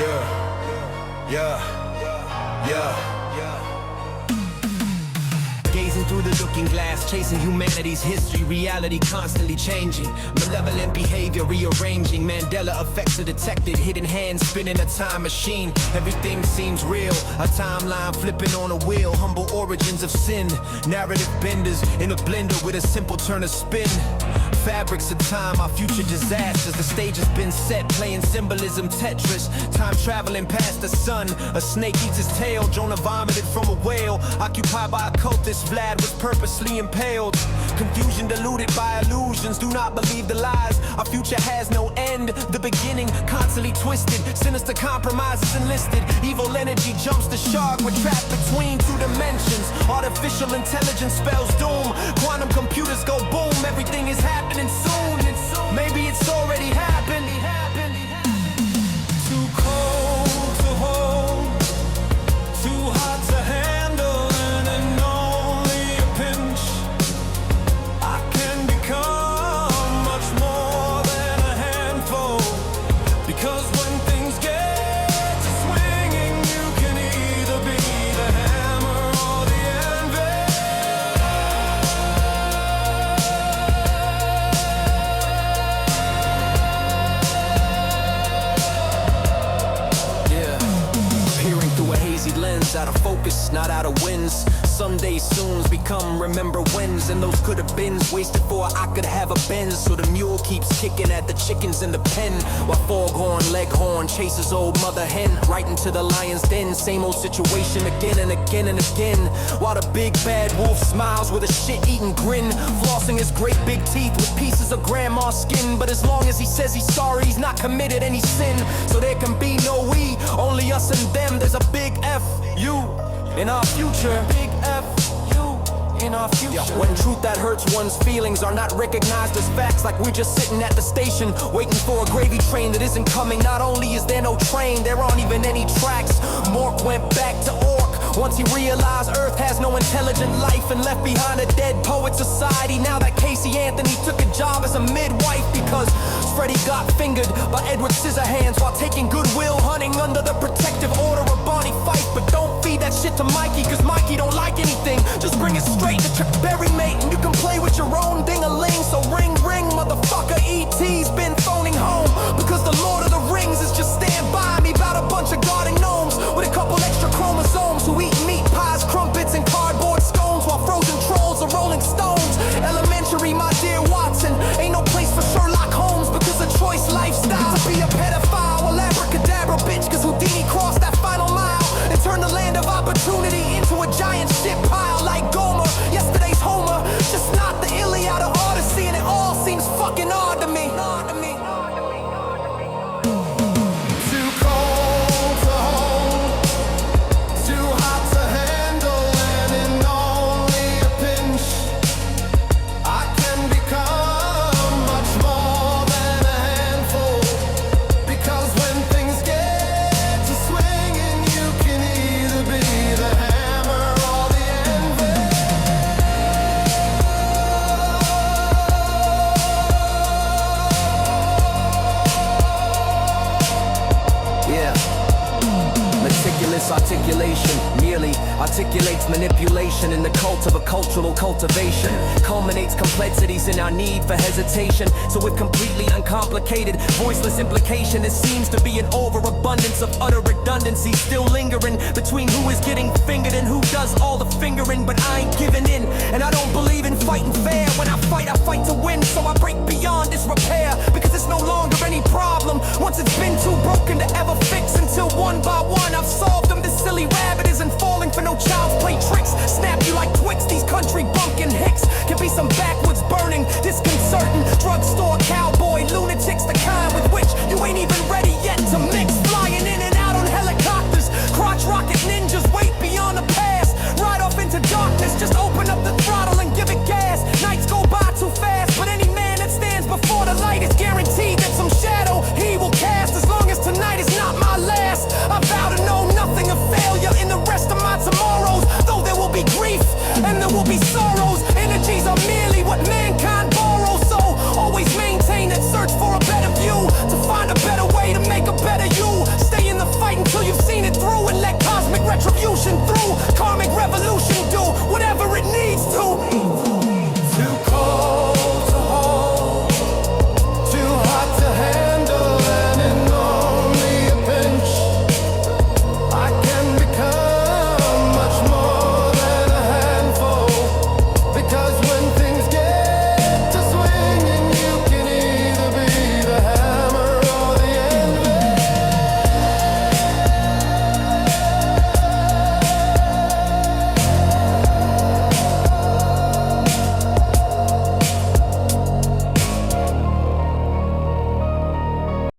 Yeah, yeah, yeah. Gazing through the looking glass, chasing humanity's history, reality constantly changing. Malevolent behavior rearranging, Mandela effects are detected, hidden hands spinning a time machine. Everything seems real, a timeline flipping on a wheel. Humble origins of sin, narrative benders in a blender with a simple turn of spin. Fabrics of time, our future disasters. The stage has been set, playing symbolism Tetris. Time traveling past the sun. A snake eats his tail, Jonah vomited from a whale. Occupied by a cultist, Vlad was purposely impaled. Confusion diluted by illusions, do not believe the lies. Our future has no end, the beginning constantly twisted. Sinister compromises enlisted, evil energy jumps the shark. We're trapped between two dimensions. Artificial intelligence spells doom. Quantum computers go boom, everything is happening soon. Maybe it's already happened. Too cold to hold, too hot to handle, and in only a pinch I can become much more than a handful. Because when things get to swinging, you can either be the hammer or the anvil. Peering through a hazy lens, out of focus, not out of winds. Someday soons become remember wins, and those could have been wasted for I could have a Benz. So the mule keeps kicking at the chickens in the pen, while foghorn leghorn chases old mother hen right into the lion's den. Same old situation again and again and again, while the big bad wolf smiles with a shit-eating grin, flossing his great big teeth with pieces of grandma's skin. But as long as he says he's sorry, he's not committed any sin. So there can be no we, only us and them. There's a big F, you, in our future. Big F, you, in our future. When truth that hurts one's feelings are not recognized as facts, like we're just sitting at the station waiting for a gravy train that isn't coming. Not only is there no train, there aren't even any tracks. Mork went back to Ork once he realized Earth has no intelligent life and left behind a dead poet society. Now that Casey Anthony took a job as a midwife because Freddie got fingered by Edward Scissorhands while taking Goodwill hunting under the protective order of Barney Fife. But don't feed that shit to Mikey, cause Mikey don't like anything. Just bring it straight to Chuck Berry, mate, and you can play with your own ding-a-ling. So ring, ring, motherfucker, E.T.'s been phoning home, because the Lord of the Rings is just stand by me about a bunch of guarding gnomes with a couple extra chromosomes who eat meat pies, crumpets, and cardboard scones while frozen trolls are rolling stones. Elementary, my dear Watson, ain't no place for Sherlock Holmes, because a choice lifestyle to be a pedophile. Well, abracadabra, bitch, cause Houdini crossed that final mile and turned the land of opportunity into a giant shit pile like Gomer, yesterday's Homer, just not the Iliad or Odyssey, and it all seems fucking odd to me. Too cold to hold, too hot to handle, and in only a pinch I can become much more than a handful. Because when things get to swinging, you can either be the hammer or the anvil. Yeah. Meticulous articulation merely articulates manipulation in the cult of a cultural cultivation. Culminates complexities in our need for hesitation. So with completely uncomplicated, voiceless implication, it seems to be an overabundance of utter redundancy, still lingering between who is getting fingered and who does all the fingering. But I ain't giving in, and I don't believe in fighting fair. When I fight to win, so I break beyond this repair, because it's no longer any problem once it's been too broken to ever fix. Until one by one I've solved them. This silly rabbit isn't falling for no child's play tricks. Snap you like Twix, these country bumpkin hicks can be some backwoods burning, disconcerting drugstore cowboy lunatics, the kind with which you ain't even ready